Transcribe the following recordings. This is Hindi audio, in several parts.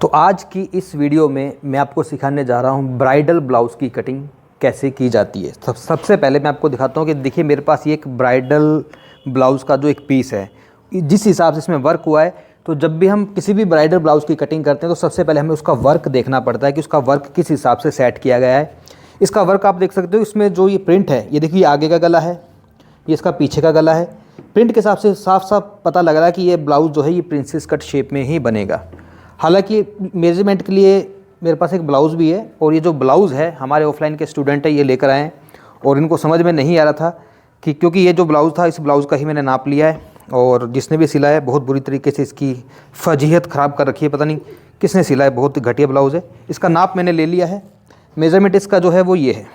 तो आज की इस वीडियो में मैं आपको सिखाने जा रहा हूँ ब्राइडल ब्लाउज़ की कटिंग कैसे की जाती है। सबसे पहले मैं आपको दिखाता हूँ कि देखिए मेरे पास ये एक ब्राइडल ब्लाउज़ का जो एक पीस है, जिस हिसाब से इसमें वर्क हुआ है। तो जब भी हम किसी भी ब्राइडल ब्लाउज़ की कटिंग करते हैं तो सबसे पहले हमें उसका वर्क देखना पड़ता है कि उसका वर्क किस हिसाब से सेट किया गया है। इसका वर्क आप देख सकते हो, इसमें जो ये प्रिंट है, ये देखिए आगे का गला है, ये इसका पीछे का गला है। प्रिंट के हिसाब से साफ साफ पता लग रहा है कि ये ब्लाउज़ जो है ये प्रिंसेस कट शेप में ही बनेगा। हालांकि मेजरमेंट के लिए मेरे पास एक ब्लाउज़ भी है, और ये जो ब्लाउज़ है हमारे ऑफलाइन के स्टूडेंट है, ये लेकर आए हैं और इनको समझ में नहीं आ रहा था कि क्योंकि ये जो ब्लाउज़ था इस ब्लाउज़ का ही मैंने नाप लिया है, और जिसने भी सिला है बहुत बुरी तरीके से इसकी फजीहत ख़राब कर रखी है। पता नहीं किसने सिला है, बहुत घटिया ब्लाउज़ है। इसका नाप मैंने ले लिया है। मेज़रमेंट इसका जो है वो ये है,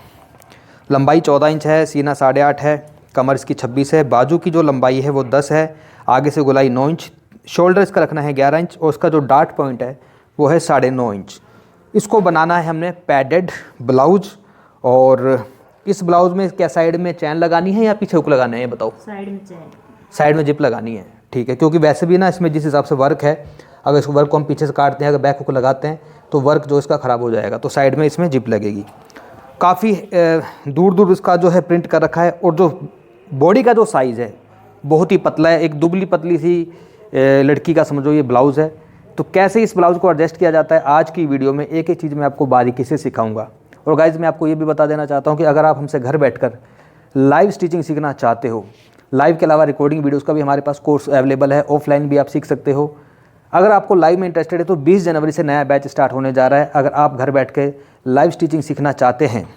लंबाई 14 इंच है, सीना 8.5 है, कमर इसकी 26 है, बाजू की जो लंबाई है वो 10 है, आगे से गोलाई 9 इंच, शोल्डर इसका रखना है 11 इंच, और इसका जो डार्ट पॉइंट है वो है 9.5 इंच। इसको बनाना है हमने पैडेड ब्लाउज। और इस ब्लाउज में क्या साइड में चैन लगानी है या पीछे हुक लगाना है, ये बताओ। साइड में चैन, साइड में जिप लगानी है, ठीक है। क्योंकि वैसे भी ना इसमें जिस हिसाब से वर्क है, अगर इस वर्क को हम पीछे से काटते हैं, अगर बैक हुक लगाते हैं तो वर्क जो इसका ख़राब हो जाएगा। तो साइड में इसमें जिप लगेगी। काफ़ी दूर दूर इसका जो है प्रिंट कर रखा है, और जो बॉडी का जो साइज़ है बहुत ही पतला है, एक दुबली पतली सी लड़की का समझो ये ब्लाउज़ है। तो कैसे इस ब्लाउज़ को एडजस्ट किया जाता है, आज की वीडियो में एक एक चीज़ मैं आपको बारीकी से सिखाऊंगा। और गाइज़ मैं आपको ये भी बता देना चाहता हूँ कि अगर आप हमसे घर बैठकर लाइव स्टिचिंग सीखना चाहते हो, लाइव के अलावा रिकॉर्डिंग वीडियोस का भी हमारे पास कोर्स अवेलेबल है, ऑफलाइन भी आप सीख सकते हो। अगर आपको लाइव में इंटरेस्टेड है तो 20 जनवरी से नया बैच स्टार्ट होने जा रहा है। अगर आप घर बैठ के लाइव स्टिचिंग सीखना चाहते हैं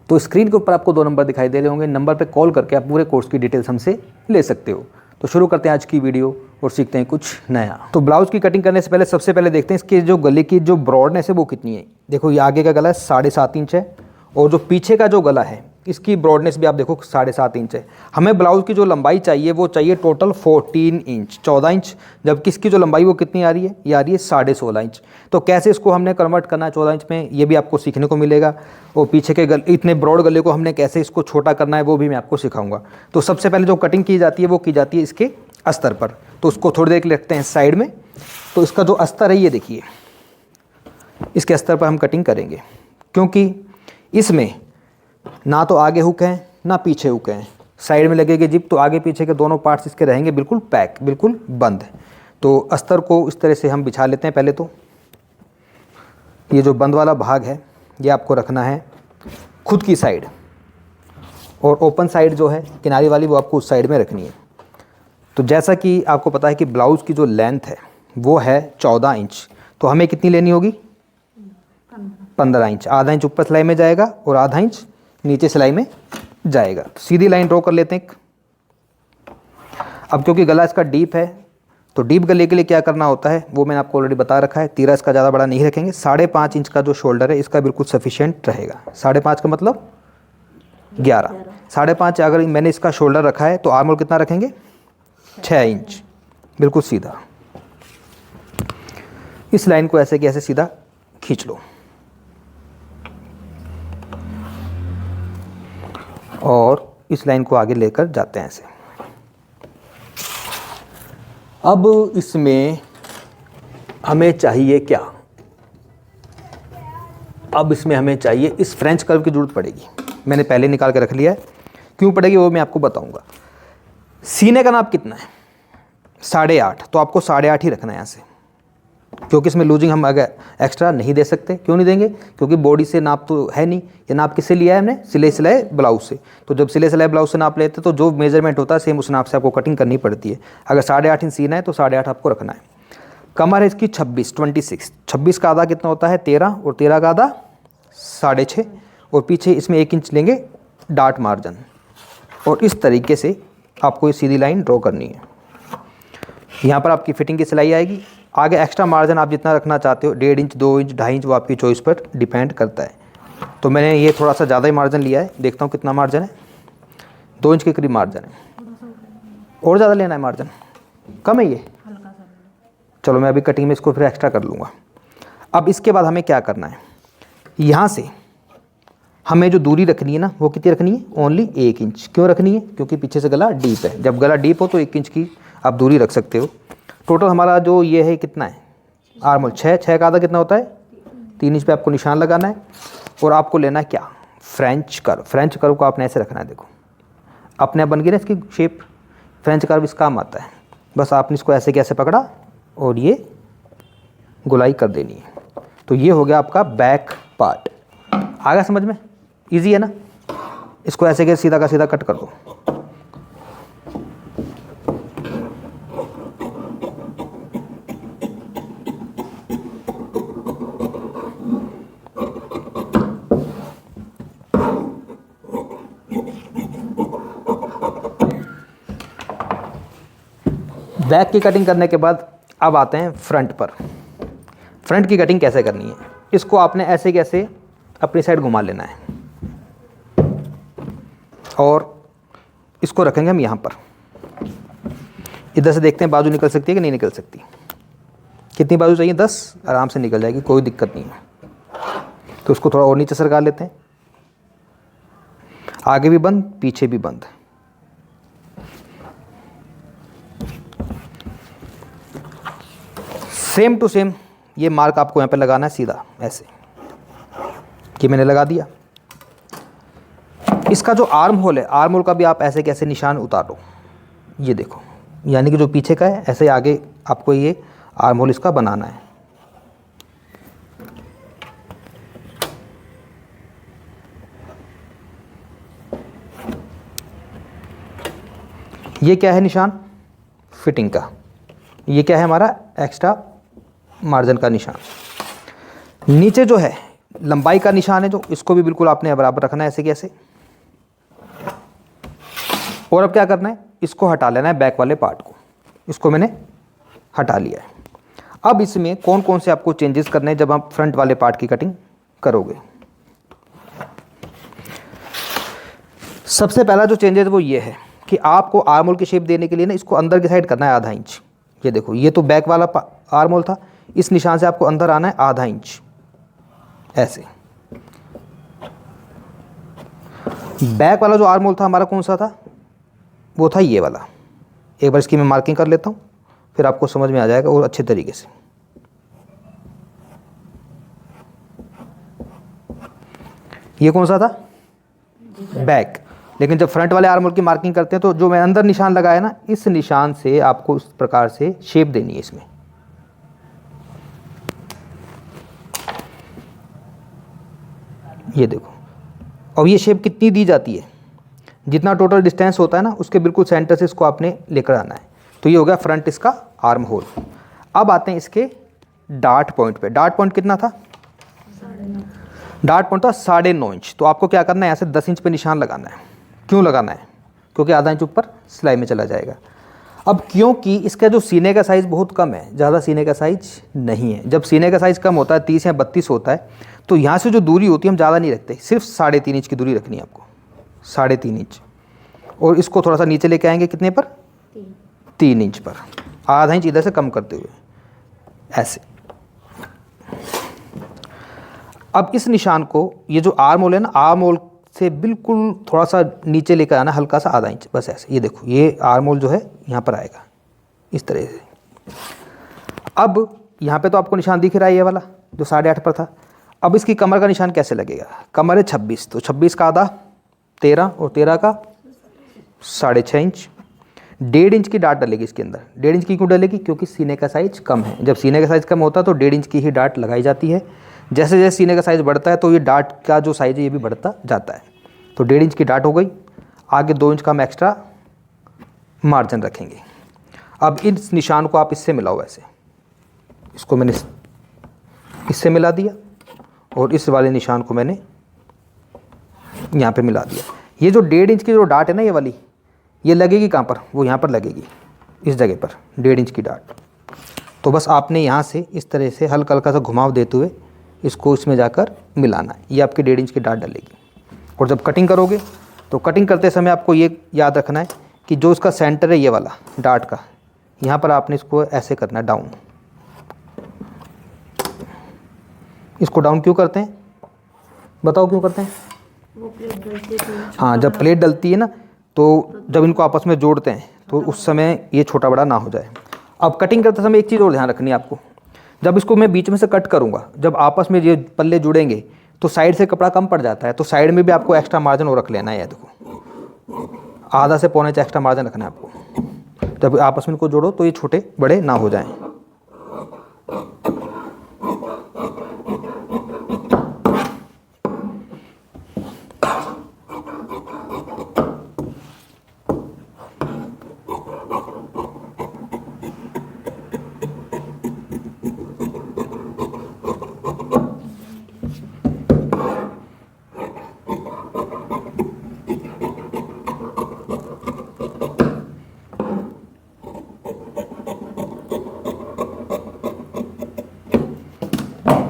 तो स्क्रीन के ऊपर आपको 2 नंबर दिखाई दे रहे होंगे, नंबर पर कॉल करके आप पूरे कोर्स की डिटेल्स हमसे ले सकते हो। तो शुरू करते हैं आज की वीडियो और सीखते हैं कुछ नया। तो ब्लाउज़ की कटिंग करने से पहले सबसे पहले देखते हैं इसके जो गले की जो ब्रॉडनेस है वो कितनी है। देखो ये आगे का गला है 7.5 इंच है, और जो पीछे का जो गला है इसकी ब्रॉडनेस भी आप देखो 7.5 इंच है। हमें ब्लाउज़ की जो लंबाई चाहिए वो चाहिए टोटल 14 इंच, 14 इंच, जबकि इसकी जो लंबाई वो कितनी आ रही है, ये आ रही है 16.5 इंच। तो कैसे इसको हमने कन्वर्ट करना है 14 इंच में, ये भी आपको सीखने को मिलेगा। और पीछे के गले, इतने ब्रॉड गले को हमने कैसे इसको छोटा करना है वो भी मैं आपको सिखाऊंगा। तो सबसे पहले जो कटिंग की जाती है वो की जाती है इसके अस्तर पर। तो उसको थोड़ी देर के लिए रखते हैं साइड में। तो इसका जो अस्तर है ये देखिए, इसके अस्तर पर हम कटिंग करेंगे, क्योंकि इसमें ना तो आगे हुक है ना पीछे हुक है। साइड में लगेगी जिप, तो आगे पीछे के दोनों पार्ट्स इसके रहेंगे बिल्कुल पैक, बिल्कुल बंद। तो अस्तर को इस तरह से हम बिछा लेते हैं। पहले तो ये जो बंद वाला भाग है ये आपको रखना है खुद की साइड, और ओपन साइड जो है किनारे वाली वो आपको उस साइड में रखनी है। तो जैसा कि आपको पता है कि ब्लाउज़ की जो लेंथ है वो है 14 इंच, तो हमें कितनी लेनी होगी, 15 इंच। आधा इंच ऊपर सिलाई में जाएगा और आधा इंच नीचे सिलाई में जाएगा। तो सीधी लाइन ड्रॉ कर लेते हैं। अब क्योंकि गला इसका डीप है, तो डीप गले के लिए क्या करना होता है वो मैंने आपको ऑलरेडी बता रखा है। तीरा इसका ज़्यादा बड़ा नहीं रखेंगे। 5.5 इंच का जो शोल्डर है इसका बिल्कुल सफिशिएंट रहेगा। 5.5 का मतलब 11, 5.5 अगर मैंने इसका शोल्डर रखा है तो आर्म होल कितना रखेंगे, 6 इंच, बिल्कुल सीधा। इस लाइन को ऐसे कि ऐसे सीधा खींच लो, और इस लाइन को आगे लेकर जाते हैं ऐसे। अब इसमें हमें चाहिए क्या, अब इसमें हमें चाहिए इस फ्रेंच कर्व की ज़रूरत पड़ेगी। मैंने पहले निकाल के रख लिया है, क्यों पड़ेगी वो मैं आपको बताऊंगा। सीने का नाप कितना है, 8.5, तो आपको 8.5 ही रखना है यहाँ से, क्योंकि इसमें लूजिंग हम अगर एक्स्ट्रा नहीं दे सकते। क्यों नहीं देंगे, क्योंकि बॉडी से नाप तो है नहीं। ये नाप किससे लिया है हमने, सिले ब्लाउज से। तो जब सिले ब्लाउज से नाप लेते तो जो मेजरमेंट होता है सेम उस नाप से आपको कटिंग करनी पड़ती है। अगर 8.5 इंच सीना है तो 8.5 आपको रखना है। कमर है इसकी 26, 26 का आधा कितना होता है 13, और 13 का आधा 6.5, और पीछे इसमें 1 इंच लेंगे डार्ट मार्जिन, और इस तरीके से आपको ये सीधी लाइन ड्रॉ करनी है। यहाँ पर आपकी फिटिंग की सिलाई आएगी। आगे एक्स्ट्रा मार्जिन आप जितना रखना चाहते हो, 1.5 इंच, 2 इंच, 2.5 इंच, वो आपकी चॉइस पर डिपेंड करता है। तो मैंने ये थोड़ा सा ज़्यादा ही मार्जिन लिया है, देखता हूँ कितना मार्जिन है, 2 इंच के करीब मार्जिन है। और ज़्यादा लेना है मार्जिन, कम है ये, चलो मैं अभी कटिंग में इसको फिर एक्स्ट्रा कर लूँगा। अब इसके बाद हमें क्या करना है, यहाँ से हमें जो दूरी रखनी है ना वो कितनी रखनी है, ओनली 1 इंच। क्यों रखनी है, क्योंकि पीछे से गला डीप है। जब गला डीप हो तो 1 इंच की आप दूरी रख सकते हो। टोटल हमारा जो ये है कितना है, आर्म होल 6, 6 का आधा कितना होता है 3 इंच पे आपको निशान लगाना है। और आपको लेना है क्या, फ्रेंच कर्व। फ्रेंच कर्व को आपने ऐसे रखना है, देखो अपने आप बन गई ना इसकी शेप। फ्रेंच कर्व इस काम आता है, बस आपने इसको ऐसे कैसे पकड़ा और ये गोलाई कर देनी है। तो ये हो गया आपका बैक पार्ट। आ गया समझ में, इजी है ना। इसको ऐसे के सीधा का सीधा कट कर दो। बैक की कटिंग करने के बाद अब आते हैं फ्रंट पर। फ्रंट की कटिंग कैसे करनी है, इसको आपने ऐसे कैसे अपनी साइड घुमा लेना है और इसको रखेंगे हम यहाँ पर। इधर से देखते हैं बाजू निकल सकती है कि नहीं निकल सकती। कितनी बाजू चाहिए, 10, आराम से निकल जाएगी, कोई दिक्कत नहीं है। तो उसको थोड़ा और नीचे सरका लेते हैं। आगे भी बंद, पीछे भी बंद। सेम टू सेम ये मार्क आपको यहाँ पे लगाना है सीधा ऐसे कि मैंने लगा दिया। इसका जो आर्म होल है, आर्म होल का भी आप ऐसे कैसे निशान उतारो, ये देखो, यानी कि जो पीछे का है ऐसे आगे आपको ये आर्म होल इसका बनाना है। ये क्या है निशान, फिटिंग का। ये क्या है हमारा एक्स्ट्रा मार्जिन का निशान। नीचे जो है लंबाई का निशान है, जो इसको भी बिल्कुल आपने बराबर रखना है ऐसे कैसे। और अब क्या करना है, इसको हटा लेना है बैक वाले पार्ट को। इसको मैंने हटा लिया है। अब इसमें कौन कौन से आपको चेंजेस करने हैं जब आप फ्रंट वाले पार्ट की कटिंग करोगे। सबसे पहला जो चेंजेस वो ये है कि आपको आर्म होल की शेप देने के लिए ना इसको अंदर की साइड करना है आधा इंच। ये देखो, ये तो बैक वाला आर्म होल था, इस निशान से आपको अंदर आना है आधा इंच ऐसे। बैक वाला जो आर्म होल था हमारा कौन सा था, वो था ये वाला। एक बार इसकी मैं मार्किंग कर लेता हूँ, फिर आपको समझ में आ जाएगा और अच्छे तरीके से। ये कौन सा था, बैक। लेकिन जब फ्रंट वाले आर्म होल की मार्किंग करते हैं तो जो मैं अंदर निशान लगाया ना, इस निशान से आपको इस प्रकार से शेप देनी है इसमें। ये देखो, और ये शेप कितनी दी जाती है, जितना टोटल डिस्टेंस होता है ना उसके बिल्कुल सेंटर से इसको आपने लेकर आना है। तो ये हो गया फ्रंट इसका आर्म होल। अब आते हैं इसके डार्ट पॉइंट पे। डार्ट पॉइंट कितना था, डार्ट पॉइंट था 9.5 इंच। तो आपको क्या करना है, यहाँ से 10 इंच पे निशान लगाना है। क्यों लगाना है, क्योंकि आधा इंच ऊपर सिलाई में चला जाएगा। अब क्योंकि इसका जो सीने का साइज़ बहुत कम है, ज़्यादा सीने का साइज़ नहीं है। जब सीने का साइज़ कम होता है, 30 या 32 होता है, तो यहाँ से जो दूरी होती है हम ज़्यादा नहीं रखते, सिर्फ 3.5 इंच की दूरी रखनी है आपको, 3.5 इंच। और इसको थोड़ा सा नीचे लेके आएंगे, कितने पर, 3 इंच पर, आधा इंच इधर से कम करते हुए ऐसे। अब इस निशान को, ये जो आर्म होल है ना, आर्म होल से बिल्कुल थोड़ा सा नीचे लेकर आना, हल्का सा आधा इंच, बस ऐसे। ये देखो, ये आर्म होल जो है यहाँ पर आएगा इस तरह से। अब यहाँ पे तो आपको निशान दिख रहा है, ये वाला जो 8.5 पर था। अब इसकी कमर का निशान कैसे लगेगा, कमर है 26, तो 26 का आधा 13 और 13 का 6.5 इंच। 1.5 इंच की डाट डलेगी इसके अंदर। 1.5 इंच की क्यों डलेगी, क्योंकि सीने का साइज़ कम है। जब सीने का साइज़ कम होता है तो 1.5 इंच की ही डाट लगाई जाती है। जैसे जैसे सीने का साइज़ बढ़ता है तो ये डाट का जो साइज़ है ये भी बढ़ता जाता है। तो 1.5 इंच की डाट हो गई। आगे 2 इंच का हम एक्स्ट्रा मार्जिन रखेंगे। अब इस निशान को आप इससे मिलाओ ऐसे। इसको मैंने इससे मिला दिया और इस वाले निशान को मैंने यहाँ पे मिला दिया। ये जो 1.5 इंच की जो डाट है ना, ये वाली, ये लगेगी कहाँ पर, वो यहाँ पर लगेगी, इस जगह पर 1.5 इंच की डाट। तो बस आपने यहाँ से इस तरह से हल्का हल्का सा घुमाव देते हुए इसको इसमें जाकर मिलाना है। ये आपकी 1.5 इंच की डाट डलेगी। और जब कटिंग करोगे तो कटिंग करते समय आपको ये याद रखना है कि जो इसका सेंटर है ये वाला डाट का, यहाँ पर आपने इसको ऐसे करना है डाउन। इसको डाउन क्यों करते हैं, बताओ क्यों करते हैं। वो प्लेट डलती है, हाँ, जब प्लेट डलती है ना, तो जब इनको आपस में जोड़ते हैं तो उस समय ये छोटा बड़ा ना हो जाए। अब कटिंग करते समय एक चीज़ और ध्यान रखनी है आपको। जब इसको मैं बीच में से कट करूँगा, जब आपस में ये पल्ले जुड़ेंगे तो साइड से कपड़ा कम पड़ जाता है, तो साइड में भी आपको एक्स्ट्रा मार्जिन और रख लेना है। देखो आधा से पौने इंच एक्स्ट्रा मार्जिन रखना है आपको। जब आपस में इनको जोड़ो तो ये छोटे बड़े ना हो जाएं।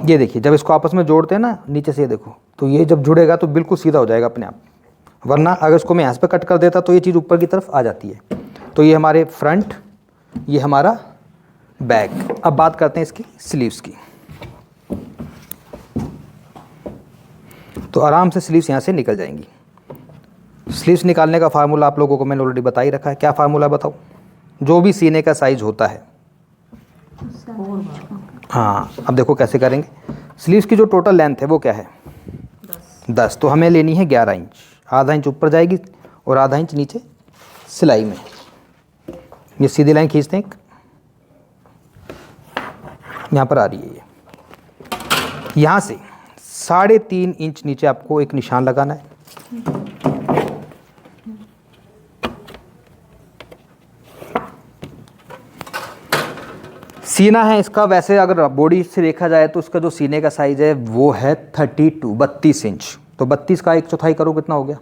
ये देखिए जब इसको आपस में जोड़ते हैं ना नीचे से, ये देखो तो ये जब जुड़ेगा तो बिल्कुल सीधा हो जाएगा अपने आप, वरना अगर इसको मैं यहाँ पे कट कर देता तो ये चीज़ ऊपर की तरफ आ जाती है। तो ये हमारे फ्रंट, ये हमारा बैक। अब बात करते हैं इसकी स्लीव्स की। तो आराम से स्लीव्स यहाँ से निकल जाएंगी। स्लीव्स निकालने का फार्मूला आप लोगों को मैंने ऑलरेडी बता ही रखा है। क्या फार्मूला बताओ? जो भी सीने का साइज होता है, हाँ अब देखो कैसे करेंगे। स्लीव्स की जो टोटल लेंथ है वो क्या है? 10। तो हमें लेनी है 11 इंच। आधा इंच ऊपर जाएगी और आधा इंच नीचे सिलाई में। ये सीधी लाइन खींचते हैं, यहाँ पर आ रही है ये। यहाँ से 3.5 इंच नीचे आपको एक निशान लगाना है। सीना है इसका, वैसे अगर बॉडी से देखा जाए तो इसका जो सीने का साइज है वो है 32 इंच। तो 32 का 1/4 करो, कितना हो गया?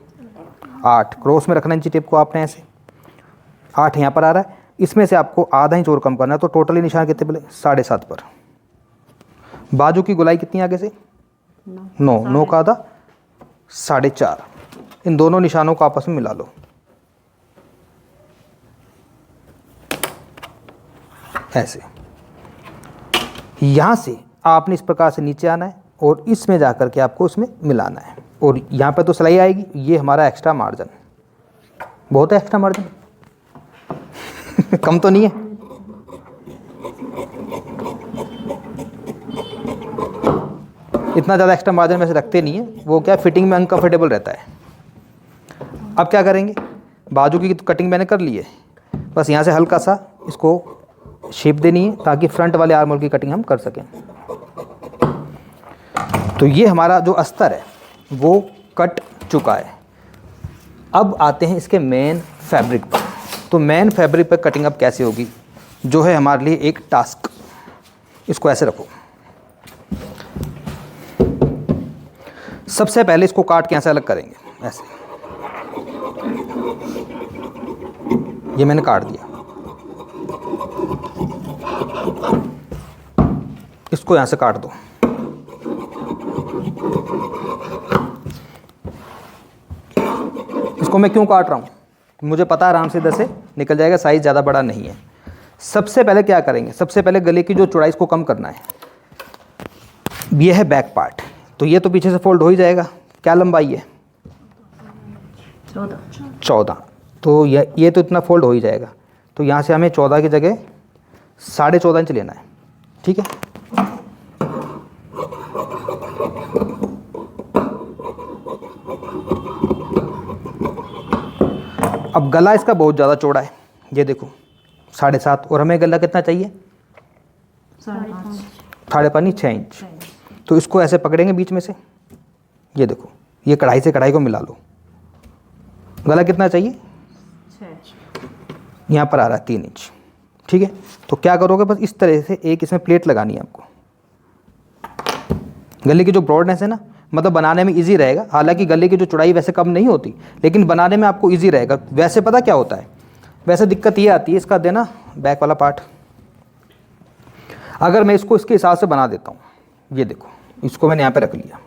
8। क्रॉस में रखना इंची टेप को आपने ऐसे। 8 यहाँ पर आ रहा है, इसमें से आपको आधा इंच और कम करना है। तो टोटली निशान कितने बोले? 7.5 पर। बाजू की गोलाई कितनी आगे से? 9 का आधा 4.5। इन दोनों निशानों को आपस में मिला लो ऐसे। यहाँ से आपने इस प्रकार से नीचे आना है और इसमें जाकर के आपको उसमें मिलाना है। और यहाँ पे तो सिलाई आएगी, ये हमारा एक्स्ट्रा मार्जिन। बहुत है एक्स्ट्रा मार्जिन कम तो नहीं है। इतना ज़्यादा एक्स्ट्रा मार्जिन में से रखते नहीं है, वो क्या फिटिंग में अनकंफर्टेबल रहता है। अब क्या करेंगे? बाजू की कटिंग मैंने कर ली है, बस यहाँ से हल्का सा इसको शेप देनी है ताकि फ्रंट वाले आर्म होल की कटिंग हम कर सकें। तो ये हमारा जो अस्तर है वो कट चुका है। अब आते हैं इसके मेन फैब्रिक पर। तो मेन फैब्रिक पर कटिंग अब कैसे होगी, जो है हमारे लिए एक टास्क। इसको ऐसे रखो। सबसे पहले इसको काट के ऐसे अलग करेंगे, ऐसे। ये मैंने काट दिया, इसको यहां से काट दो। इसको मैं क्यों काट रहा हूं? मुझे पता है आराम से इधर से निकल जाएगा, साइज ज़्यादा बड़ा नहीं है। सबसे पहले क्या करेंगे? सबसे पहले गले की जो चौड़ाई इसको कम करना है। ये है बैक पार्ट, तो ये तो पीछे से फोल्ड हो ही जाएगा। क्या लंबाई है? 14। तो ये तो इतना फोल्ड हो ही जाएगा। तो यहाँ से हमें 14 की जगह 14.5 इंच लेना है, ठीक है। अब गला इसका बहुत ज़्यादा चौड़ा है, ये देखो 7.5। और हमें गला कितना चाहिए? 5.5 6 इंच। तो इसको ऐसे पकड़ेंगे बीच में से, ये देखो, ये कढ़ाई से कढ़ाई को मिला लो। गला कितना चाहिए? 6। यहाँ पर आ रहा है 3 इंच, ठीक है। तो क्या करोगे? बस इस तरह से एक इसमें प्लेट लगानी है आपको। गले की जो ब्रॉडनेस है ना, मतलब बनाने में इजी रहेगा। हालांकि गले की जो चौड़ाई वैसे कम नहीं होती, लेकिन बनाने में आपको इजी रहेगा। वैसे पता क्या होता है, वैसे दिक्कत ये आती है इसका देना बैक वाला पार्ट। अगर मैं इसको इसके हिसाब से बना देता हूँ, ये देखो, इसको मैंने यहाँ पे रख लिया,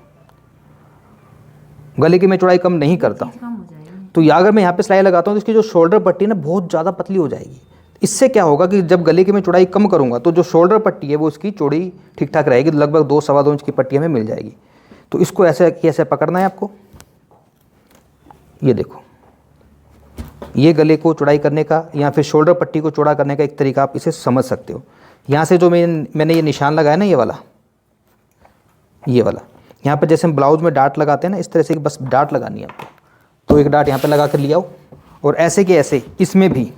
गले की मैं चौड़ाई कम नहीं करता हूँ, तो या अगर मैं यहाँ पे सिलाई लगाता हूँ तो इसकी जो शोल्डर पट्टी है ना बहुत ज़्यादा पतली हो जाएगी। इससे क्या होगा कि जब गले की मैं चौड़ाई कम करूँगा तो जो शोल्डर पट्टी है वो इसकी चौड़ी ठीक ठाक रहेगी, लगभग 2 सवा 2 इंच की पट्टी हमें मिल जाएगी। तो इसको ऐसे पकड़ना है आपको। ये देखो, ये गले को चौड़ाई करने का या फिर शोल्डर पट्टी को चौड़ा करने का एक तरीका आप इसे समझ सकते हो। यहाँ से जो मैंने ये निशान लगाया ना, ये वाला यहाँ पर जैसे हम ब्लाउज में डाट लगाते हैं ना, इस तरह से बस डाट लगानी है आपको। तो एक डाट यहाँ पे लगा कर ले आओ, और ऐसे के ऐसे इसमें भी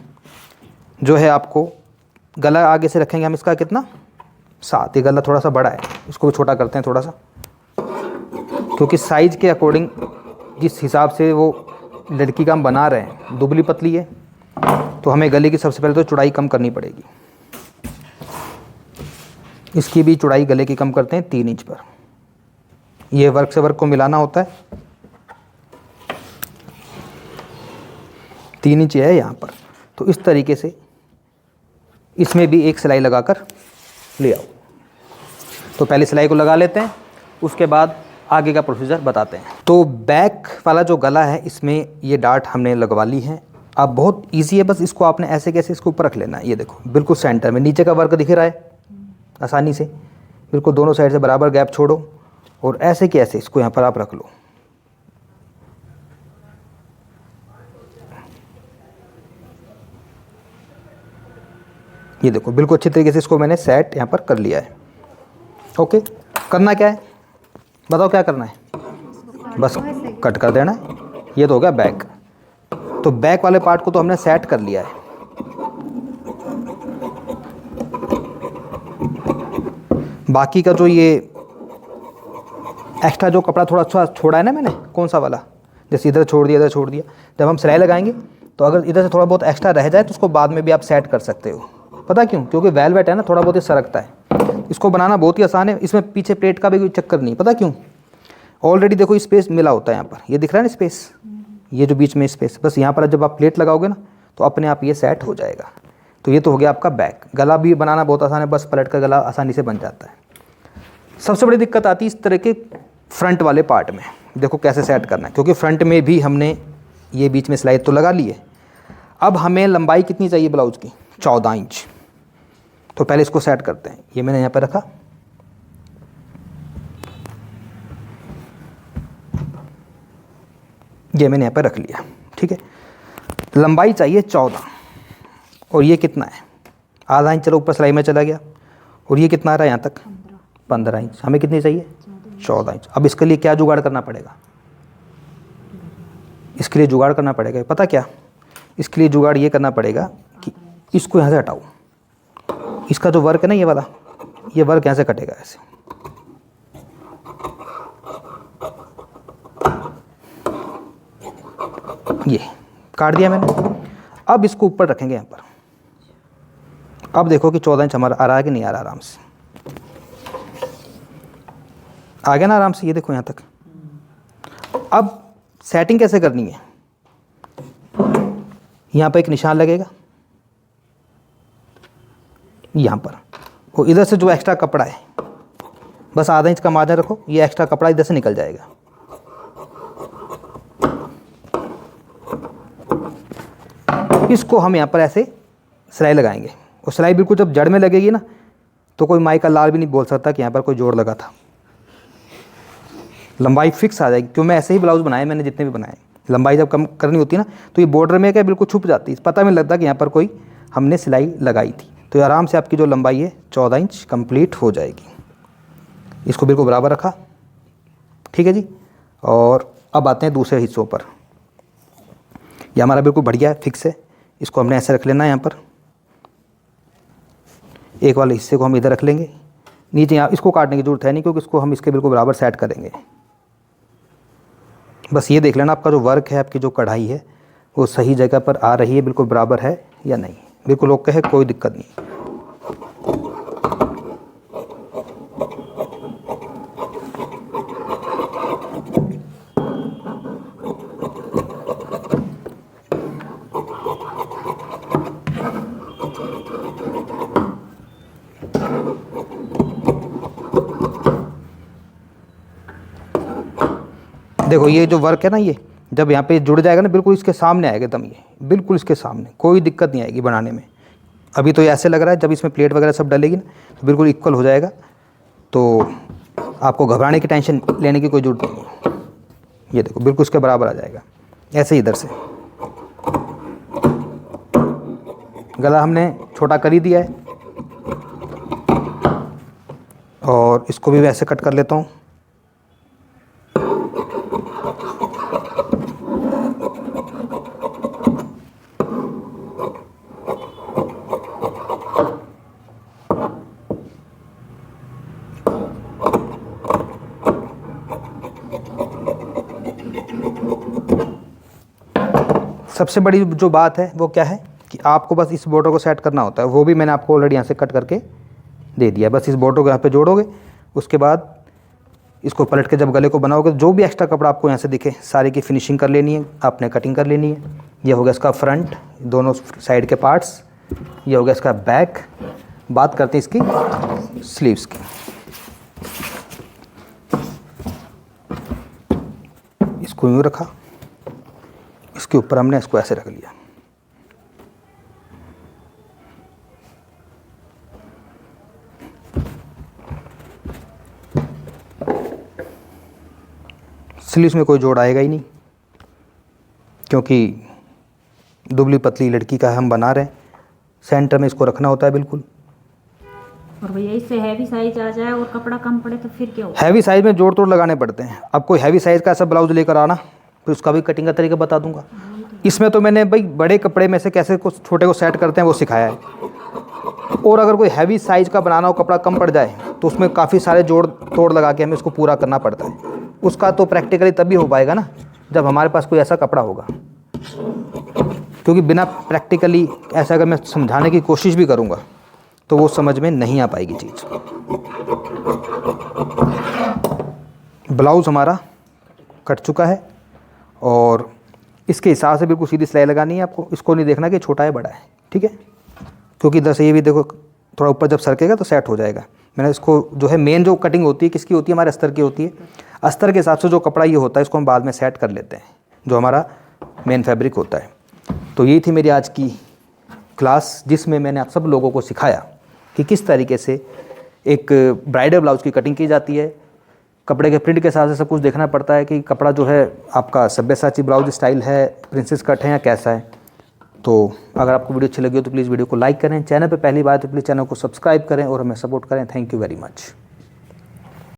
जो है आपको गला आगे से रखेंगे हम इसका कितना 7। ये गला थोड़ा सा बड़ा है, इसको भी छोटा करते हैं थोड़ा सा, क्योंकि साइज़ के अकॉर्डिंग जिस हिसाब से वो लड़की का हम बना रहे हैं, दुबली पतली है, तो हमें गले की सबसे पहले तो चौड़ाई कम करनी पड़ेगी। इसकी भी चौड़ाई गले की कम करते हैं 3 इंच पर। ये वर्क से वर्क को मिलाना होता है, 3 इंच है यहाँ पर। तो इस तरीके से इसमें भी एक सिलाई लगाकर ले आओ। तो पहले सिलाई को लगा लेते हैं, उसके बाद आगे का प्रोसीजर बताते हैं। तो बैक वाला जो गला है, इसमें ये डार्ट हमने लगवा ली है। अब बहुत इजी है, बस इसको आपने ऐसे कैसे इसको ऊपर रख लेना है। ये देखो बिल्कुल सेंटर में नीचे का वर्क दिख रहा है आसानी से, बिल्कुल दोनों साइड से बराबर गैप छोड़ो, और ऐसे कि ऐसे इसको यहाँ पर आप रख लो। ये देखो बिल्कुल अच्छी तरीके से इसको मैंने सेट यहाँ पर कर लिया है। ओके, करना क्या है बताओ, क्या करना है? बस कट कर देना है। ये तो हो गया बैक। तो बैक वाले पार्ट को तो हमने सेट कर लिया है। बाकी का जो ये एक्स्ट्रा जो कपड़ा थोड़ा अच्छा छोड़ा है ना मैंने, कौन सा वाला, जैसे इधर छोड़ दिया इधर छोड़ दिया, जब हम सिलाई लगाएंगे तो अगर इधर से थोड़ा बहुत एक्स्ट्रा रह जाए तो उसको बाद में भी आप सेट कर सकते हो। पता क्यों? क्योंकि वेलवेट है ना, थोड़ा बहुत ही सरकता है। इसको बनाना बहुत ही आसान है, इसमें पीछे प्लेट का भी कोई चक्कर नहीं। पता क्यों? ऑलरेडी देखो स्पेस मिला होता है यहाँ पर, ये दिख रहा है ना स्पेस, ये जो बीच में स्पेस, बस यहाँ पर जब आप प्लेट लगाओगे ना तो अपने आप ये सेट हो जाएगा। तो ये तो हो गया आपका बैक। गला भी बनाना बहुत आसान है, बस पलट कर गला आसानी से बन जाता है। सबसे बड़ी दिक्कत आती है इस तरह के फ्रंट वाले पार्ट में। देखो कैसे सेट करना है, क्योंकि फ्रंट में भी हमने ये बीच में सिलाई तो लगा ली है। अब हमें लंबाई कितनी चाहिए ब्लाउज की? 14 इंच। तो पहले इसको सेट करते हैं। ये मैंने यहाँ पर रखा, ये मैंने यहाँ पर रख लिया, ठीक है। लंबाई चाहिए 14, और ये कितना है? आधा इंच। चलो ऊपर सिलाई में चला गया। और ये कितना आ रहा है यहाँ तक? 15 इंच। हमें कितनी चाहिए? 14 इंच। अब इसके लिए क्या जुगाड़ करना पड़ेगा? इसके लिए जुगाड़ करना पड़ेगा, पता क्या? इसके लिए जुगाड़ ये करना पड़ेगा कि इसको यहाँ से हटाओ। इसका जो वर्क है ना, ये वाला, ये वर्क यहाँ से कटेगा ऐसे। ये काट दिया मैंने। अब इसको ऊपर रखेंगे यहाँ पर। अब देखो कि 14 इंच हमारा आ रहा है कि नहीं आ रहा। आराम से आ गया ना, आराम से। ये देखो यहाँ तक। अब सेटिंग कैसे करनी है? यहाँ पर एक निशान लगेगा यहाँ पर, और इधर से जो एक्स्ट्रा कपड़ा है, बस आधा इंच का मार्जिन रखो, ये एक्स्ट्रा कपड़ा इधर से निकल जाएगा। इसको हम यहाँ पर ऐसे सिलाई लगाएंगे, और सिलाई बिल्कुल जब जड़ में लगेगी ना, तो कोई माई का लाल भी नहीं बोल सकता कि यहाँ पर कोई जोड़ लगा था। लंबाई फिक्स आ जाएगी। क्यों? मैं ऐसे ही ब्लाउज बनाए मैंने, जितने भी बनाए। लंबाई जब कम करनी होती है ना, तो ये बॉर्डर में क्या बिल्कुल छुप जाती है, पता नहीं लगता कि यहाँ पर कोई हमने सिलाई लगाई थी। तो आराम से आपकी जो लंबाई है 14 इंच कंप्लीट हो जाएगी। इसको बिल्कुल बराबर रखा, ठीक है जी। और अब आते हैं दूसरे हिस्सों पर। ये हमारा बिल्कुल बढ़िया है, फिक्स है। इसको हमने ऐसे रख लेना है यहाँ पर। एक वाले हिस्से को हम इधर रख लेंगे, नीचे यहाँ इसको काटने की जरूरत है नहीं, क्योंकि इसको हम इसके बिल्कुल बराबर सेट करेंगे। बस ये देख लेना आपका जो वर्क है, आपकी जो कढ़ाई है, वो सही जगह पर आ रही है, बिल्कुल बराबर है या नहीं। बिल्कुल ओके है, कोई दिक्कत नहीं। देखो ये जो वर्क है ना, ये जब यहाँ पे जुड़ जाएगा ना, बिल्कुल इसके सामने आएगा एकदम, ये बिल्कुल इसके सामने, कोई दिक्कत नहीं आएगी बनाने में। अभी तो ये ऐसे लग रहा है, जब इसमें प्लेट वगैरह सब डलेगी ना तो बिल्कुल इक्वल हो जाएगा। तो आपको घबराने की, टेंशन लेने की कोई जरूरत नहीं है। ये देखो बिल्कुल इसके बराबर आ जाएगा। ऐसे ही इधर से गला हमने छोटा कर ही दिया है। और इसको भी वैसे कट कर लेता हूँ। सबसे बड़ी जो बात है वो क्या है कि आपको बस इस बॉर्डर को सेट करना होता है, वो भी मैंने आपको ऑलरेडी यहाँ से कट करके दे दिया है। बस इस बॉर्डर को यहाँ पे जोड़ोगे, उसके बाद इसको पलट के जब गले को बनाओगे, जो भी एक्स्ट्रा कपड़ा आपको यहाँ से दिखे सारी की फिनिशिंग कर लेनी है, आपने कटिंग कर लेनी है। ये हो गया इसका फ्रंट, दोनों साइड के पार्ट्स। ये हो गया इसका बैक। बात करते हैं इसकी स्लीव्स की। इसको यूँ रखा, इसके ऊपर हमने इसको ऐसे रख लिया। स्लीव्स में कोई जोड़ आएगा ही नहीं, क्योंकि दुबली पतली लड़की का हम बना रहे हैं। सेंटर में इसको रखना होता है बिल्कुल। और भैया इससे हैवी साइज आ जाए और कपड़ा कम पड़े तो फिर क्या होगा? हैवी साइज में जोड़ तोड़ लगाने पड़ते हैं। अब कोई हैवी साइज का ऐसा ब्लाउज लेकर आना, फिर उसका भी कटिंग का तरीका बता दूंगा। इसमें तो मैंने भाई बड़े कपड़े में से कैसे कुछ छोटे को सेट करते हैं वो सिखाया है। और अगर कोई हैवी साइज का बनाना हो, कपड़ा कम पड़ जाए, तो उसमें काफ़ी सारे जोड़ तोड़ लगा के हमें इसको पूरा करना पड़ता है। उसका तो प्रैक्टिकली तभी हो पाएगा ना जब हमारे पास कोई ऐसा कपड़ा होगा, क्योंकि बिना प्रैक्टिकली ऐसा अगर मैं समझाने की कोशिश भी करूँगा तो वो समझ में नहीं आ पाएगी चीज़। ब्लाउज़ हमारा कट चुका है और इसके हिसाब से बिल्कुल सीधी सिलाई लगानी है आपको। इसको नहीं देखना कि छोटा है बड़ा है, ठीक है, क्योंकि इधर से ये भी देखो थोड़ा ऊपर जब सरकेगा तो सेट हो जाएगा। मैंने इसको जो है मेन जो कटिंग होती है किसकी होती है, हमारे अस्तर की होती है। अस्तर के हिसाब से जो कपड़ा ये होता है इसको हम बाद में सेट कर लेते हैं, जो हमारा मेन फैब्रिक होता है। तो यही थी मेरी आज की क्लास, जिसमें मैंने आप सब लोगों को सिखाया कि किस तरीके से एक ब्राइडल ब्लाउज़ की कटिंग की जाती है। कपड़े के प्रिंट के हिसाब से सब कुछ देखना पड़ता है कि कपड़ा जो है आपका सब्यसाची ब्लाउज स्टाइल है, प्रिंसेस कट है या कैसा है। तो अगर आपको वीडियो अच्छी लगी हो तो प्लीज़ वीडियो को लाइक करें, चैनल पे पहली बार तो प्लीज़ चैनल को सब्सक्राइब करें और हमें सपोर्ट करें। Thank you very much.